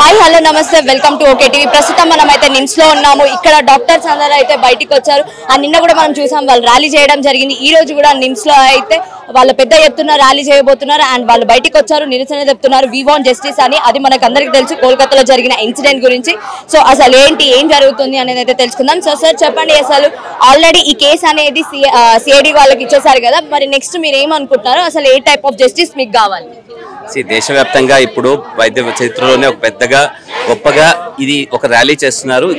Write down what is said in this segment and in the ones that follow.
Hi hello నమస్తే welcome to okay TV. ప్రస్తుతం మనం అయితే నిమ్స్ లో ఉన్నాము. ఇక్కడ డాక్టర్స్ అందరూ అయితే బయటికి వచ్చారు. నిన్న కూడా మనం చూసాం, వాళ్ళు ర్యాలీ చేయడం జరిగింది. ఈ రోజు కూడా నిమ్స్ లో అయితే వాళ్ళు పెద్ద ఎత్తున ర్యాలీ చేయబోతున్నారు. అండ్ వాళ్ళు బయటికి వచ్చారు, నిరసన చెప్తున్నారు, వి వాంట్ జస్టిస్ అని. అది మనకు అందరికి తెలుసు, కోల్కతాలో జరిగిన ఇన్సిడెంట్ గురించి. సో అసలు ఏం జరుగుతుంది అనేది అయితే తెలుసుకుందాం. సో సార్ చెప్పండి, అసలు ఆల్రెడీ ఈ కేసు అనేది సిఐడి వాళ్ళకి ఇచ్చేసారు కదా, మరి నెక్స్ట్ మీరు ఏమనుకుంటున్నారు? అసలు ఏ టైప్ ఆఫ్ జస్టిస్ మీకు కావాలి? దేశవ్యాప్తంగా ఇప్పుడు వైద్య చరిత్రలోనే ఒక పెద్దగా గొప్పగా ఇది ఒక ర్యాలీ చేస్తున్నారు.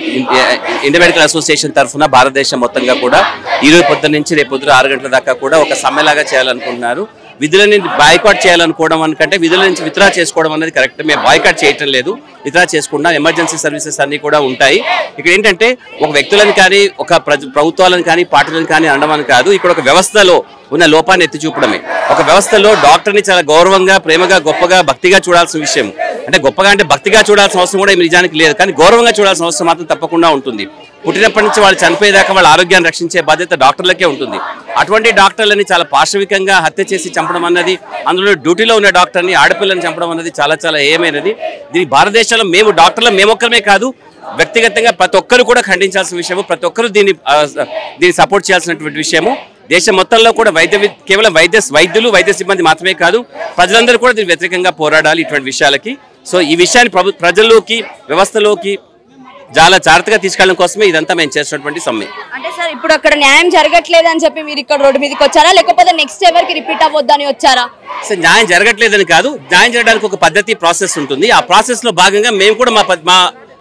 ఇండియన్ మెడికల్ అసోసియేషన్ తరఫున భారతదేశం మొత్తంగా కూడా ఈరోజు పొద్దున్న నుంచి రేపు పొద్దున 6 గంటల దాకా కూడా ఒక సమ్మెలాగా చేయాలనుకుంటున్నారు. విధులని బాయ్కాట్ చేయాలనుకోవడం అనుకంటే విధుల నుంచి విత్డ్రా చేసుకోవడం అనేది కరెక్ట్. మేము బాయ్కాట్ చేయటం లేదు, విత్డ్రా చేసుకుంటాం. ఎమర్జెన్సీ సర్వీసెస్ అన్ని కూడా ఉంటాయి. ఇక్కడ ఏంటంటే ఒక వ్యక్తులను కానీ ఒక ప్రభుత్వాలను కానీ పార్టీలను కానీ అనడం కాదు, ఇక్కడ ఒక వ్యవస్థలో ఉన్న లోపాన్ని ఎత్తి చూపడమే. ఒక వ్యవస్థలో డాక్టర్ని చాలా గౌరవంగా, ప్రేమగా, గొప్పగా, భక్తిగా చూడాల్సిన విషయం. అంటే గొప్పగా అంటే భక్తిగా చూడాల్సిన అవసరం కూడా నిజానికి లేదు, కానీ గౌరవంగా చూడాల్సిన అవసరం మాత్రం తప్పకుండా ఉంటుంది. పుట్టినప్పటి నుంచి వాళ్ళు చనిపోయేదాకా వాళ్ళ ఆరోగ్యాన్ని రక్షించే బాధ్యత డాక్టర్లకే ఉంటుంది. అటువంటి డాక్టర్లని చాలా పాశవికంగా హత్య చేసి చంపడం అన్నది, అందులో డ్యూటీలో ఉన్న డాక్టర్ని, ఆడపిల్లని చంపడం అన్నది చాలా చాలా ఏమైనది. దీని భారతదేశంలో మేము డాక్టర్లు మేమొక్కరమే కాదు, వ్యక్తిగతంగా ప్రతి ఒక్కరు కూడా ఖండించాల్సిన విషయము, ప్రతి ఒక్కరు దీన్ని సపోర్ట్ చేయాల్సినటువంటి విషయము. దేశం మొత్తంలో కూడా కేవలం వైద్యులు, వైద్య సిబ్బంది మాత్రమే కాదు, ప్రజలందరూ కూడా దీని వ్యతిరేకంగా పోరాడాలి ఇటువంటి విషయాలకి. సో ఈ విషయాన్ని ప్రజల్లోకి, వ్యవస్థలోకి చాలా జాగ్రత్తగా తీసుకెళ్ళడం కోసమే ఇదంతా మేము చేసినటువంటి సమ్మె. అంటే సార్ ఇప్పుడు అక్కడ న్యాయం జరగట్లేదు అని చెప్పి మీరు ఇక్కడ రోడ్డు మీదకి వచ్చారా, లేకపోతే నెక్స్ట్ ఎవరికి రిపీట్ అవ్వద్దని వచ్చారా? సార్ న్యాయం జరగట్లేదని కాదు, న్యాయం జరగడానికి ఒక పద్ధతి, ప్రాసెస్ ఉంటుంది. ఆ ప్రాసెస్ లో భాగంగా మేము కూడా మా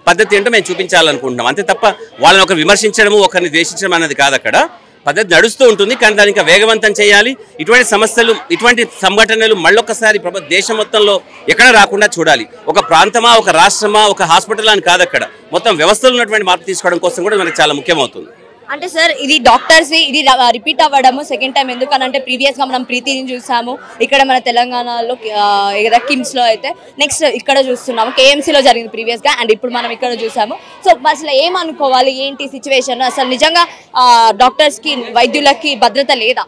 పద్ధతి ఏంటో మేము చూపించాలనుకుంటున్నాం. అంతే తప్ప వాళ్ళని ఒకరు విమర్శించడము, ఒకరిని ద్వేషించడం అనేది కాదు. అక్కడ పద్ధతి నడుస్తూ ఉంటుంది, కానీ దాన్ని ఇంకా వేగవంతం చేయాలి. ఇటువంటి సమస్యలు, ఇటువంటి సంఘటనలు మళ్ళొక్కసారి దేశం మొత్తంలో ఎక్కడ రాకుండా చూడాలి. ఒక ప్రాంతమా, ఒక రాష్ట్రమా, ఒక హాస్పిటల్ అని కాదు, అక్కడ మొత్తం వ్యవస్థలో ఉన్నటువంటి మార్పు తీసుకోవడం కోసం కూడా మనకు చాలా ముఖ్యమవుతుంది. అంటే సార్ ఇది డాక్టర్స్ ఇది రిపీట్ అవ్వడము సెకండ్ టైం ఎందుకనంటే ప్రీవియస్గా మనం ప్రీతిని చూసాము, ఇక్కడ మన తెలంగాణలో కిమ్స్ లో అయితే, నెక్స్ట్ ఇక్కడ చూస్తున్నాము కేఎంసీలో జరిగింది ప్రీవియస్గా, అండ్ ఇప్పుడు మనం ఇక్కడ చూసాము. సో అసలు ఏమనుకోవాలి, ఏంటి సిచ్యువేషన్? అసలు నిజంగా డాక్టర్స్కి, వైద్యులకి భద్రత లేదా?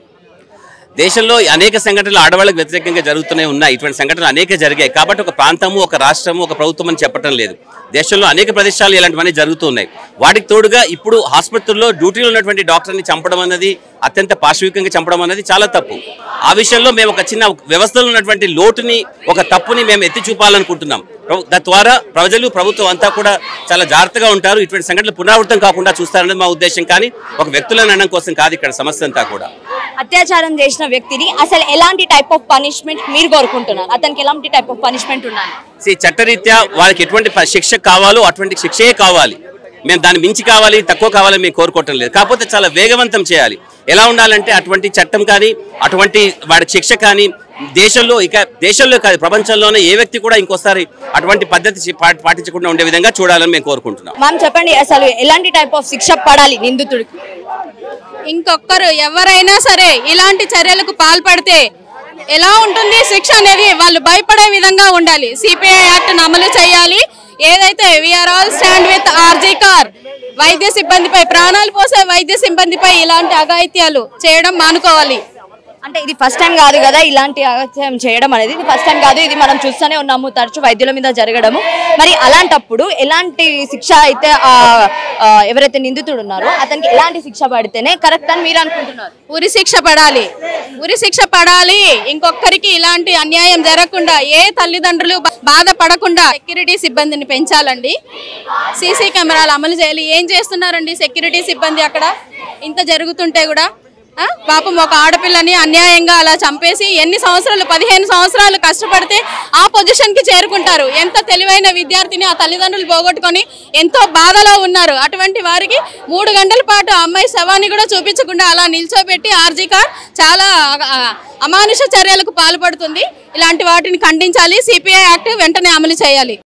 దేశంలో అనేక సంఘటనలు ఆడవాళ్ళకి వ్యతిరేకంగా జరుగుతూనే ఉన్నాయి. ఇటువంటి సంఘటనలు అనేక జరిగాయి. కాబట్టి ఒక ప్రాంతము, ఒక రాష్ట్రము, ఒక ప్రభుత్వం అని చెప్పడం లేదు. దేశంలో అనేక ప్రదేశాలు ఇలాంటివన్నీ జరుగుతూ ఉన్నాయి. వాటికి తోడుగా ఇప్పుడు ఆసుపత్రుల్లో డ్యూటీలో ఉన్నటువంటి డాక్టర్ని చంపడం అన్నది, అత్యంత పాశవికంగా చంపడం అనేది చాలా తప్పు. ఆ విషయంలో మేము ఒక చిన్న వ్యవస్థలో ఉన్నటువంటి లోటుని, ఒక తప్పుని మేము ఎత్తి చూపాలనుకుంటున్నాం. తద్వారా ప్రజలు, ప్రభుత్వం అంతా కూడా చాలా జాగ్రత్తగా ఉంటారు, ఇటువంటి సంఘటనలు పునరావృతం కాకుండా చూస్తారన్నది మా ఉద్దేశం. కానీ ఒక వ్యక్తులను అనడం కోసం కాదు ఇక్కడ సమస్య అంతా కూడా. అత్యాచారం చేసిన వ్యక్తిని అసలు ఎలాంటి టైప్ ఆఫ్ పనిష్మెంట్ మీరు కోరుకుంటున్నారు? అతనికి ఎలాంటి టైప్ ఆఫ్ పనిష్మెంట్ ఉండాలి? చట్టరీత్యా వాళ్ళకి ఎటువంటి శిక్ష కావాలో అటువంటి శిక్షే కావాలి. మేము దాన్ని మించి కావాలి, తక్కువ కావాలని మేము కోరుకోవటం లేదు. కాకపోతే చాలా వేగవంతం చేయాలి. ఎలా ఉండాలంటే అటువంటి చట్టం కానీ, అటువంటి వాడికి శిక్ష కానీ దేశంలో కాదు, ప్రపంచంలోనే ఏ వ్యక్తి కూడా ఇంకోసారి అటువంటి పద్ధతి పాటించకుండా ఉండే విధంగా చూడాలని మేము కోరుకుంటున్నాం. మ్యామ్ చెప్పండి, అసలు ఎలాంటి టైప్ ఆఫ్ శిక్ష పడాలి నిందితుడికి? ఇంకొకరు ఎవరైనా సరే ఇలాంటి చర్యలకు పాల్పడితే ఎలా ఉంటుంది శిక్ష అనేది వాళ్ళు భయపడే విధంగా ఉండాలి. సిపిఐ యాక్ట్ అమలు చేయాలి. ఏదైతే we are all stand with RG Kar, వైద్య సిబ్బందిపై, ప్రాణాలు పోసే వైద్య సిబ్బందిపై ఇలాంటి అఘాయిత్యాలు చేయడం మానుకోవాలి. అంటే ఇది ఫస్ట్ టైం కాదు కదా ఇలాంటి అఘాయిత్యం చేయడం అనేది, ఇది ఫస్ట్ టైం కాదు, ఇది మనం చూస్తూనే ఉన్నాము తరచు వైద్యుల మీద జరగడము. మరి అలాంటప్పుడు ఎలాంటి శిక్ష అయితే ఎవరైతే నిందితుడు ఉన్నారో అతనికి ఎలాంటి శిక్ష పడితేనే కరెక్ట్ అని మీరు అనుకుంటున్నారు? ఉరి శిక్ష పడాలి, ఉరి శిక్ష పడాలి. ఇంకొకరికి ఇలాంటి అన్యాయం జరగకుండా, ఏ తల్లిదండ్రులు బాధపడకుండా సెక్యూరిటీ సిబ్బందిని పెంచాలండి. సీసీ కెమెరాలు అమలు చేయాలి. ఏం చేస్తున్నారండి సెక్యూరిటీ సిబ్బంది అక్కడ? ఇంత జరుగుతుంటే కూడా పాపం ఒక ఆడపిల్లని అన్యాయంగా అలా చంపేసి ఎన్ని సంవత్సరాలు, 15 సంవత్సరాలు కష్టపడితే ఆ పొజిషన్కి చేరుకుంటారు. ఎంత తెలివైన విద్యార్థిని ఆ తల్లిదండ్రులు పోగొట్టుకొని ఎంతో బాధలో ఉన్నారు. అటువంటి వారికి 3 గంటల పాటు అమ్మాయి శవాన్ని కూడా చూపించకుండా అలా నిల్చోబెట్టి ఆర్జీ కార్ చాలా అమానుష చర్యలకు పాల్పడుతుంది. ఇలాంటి వాటిని ఖండించాలి. సిపిఐ యాక్ట్ వెంటనే అమలు చేయాలి.